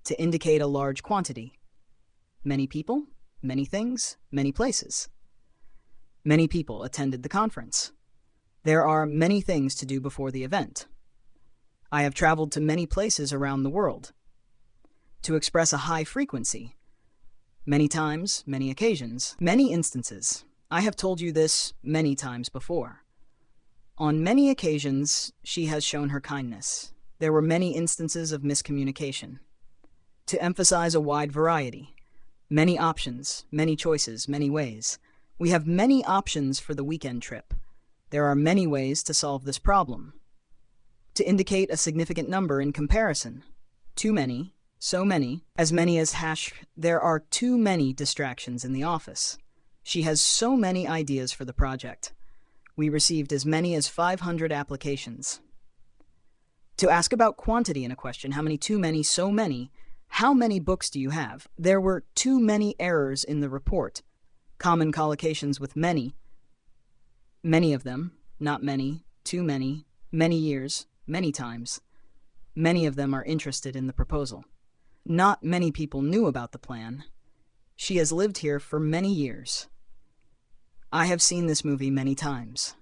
To indicate a large quantity. Many people, many things, many places. Many people attended the conference. There are many things to do before the event. I have traveled to many places around the world. To express a high frequency. Many times, many occasions, many instances. I have told you this many times before. On many occasions, she has shown her kindness. There were many instances of miscommunication. To emphasize a wide variety. Many options, many choices, many ways. We have many options for the weekend trip. There are many ways to solve this problem. To indicate a significant number in comparison. Too many, so many, as many as there are too many distractions in the office. She has so many ideas for the project. We received as many as 500 applications. To ask about quantity in a question, how many, too many, so many, how many books do you have? There were too many errors in the report. Common collocations with many. Many of them, not many, too many years, many times. Many of them are interested in the proposal. Not many people knew about the plan. She has lived here for many years. I have seen this movie many times.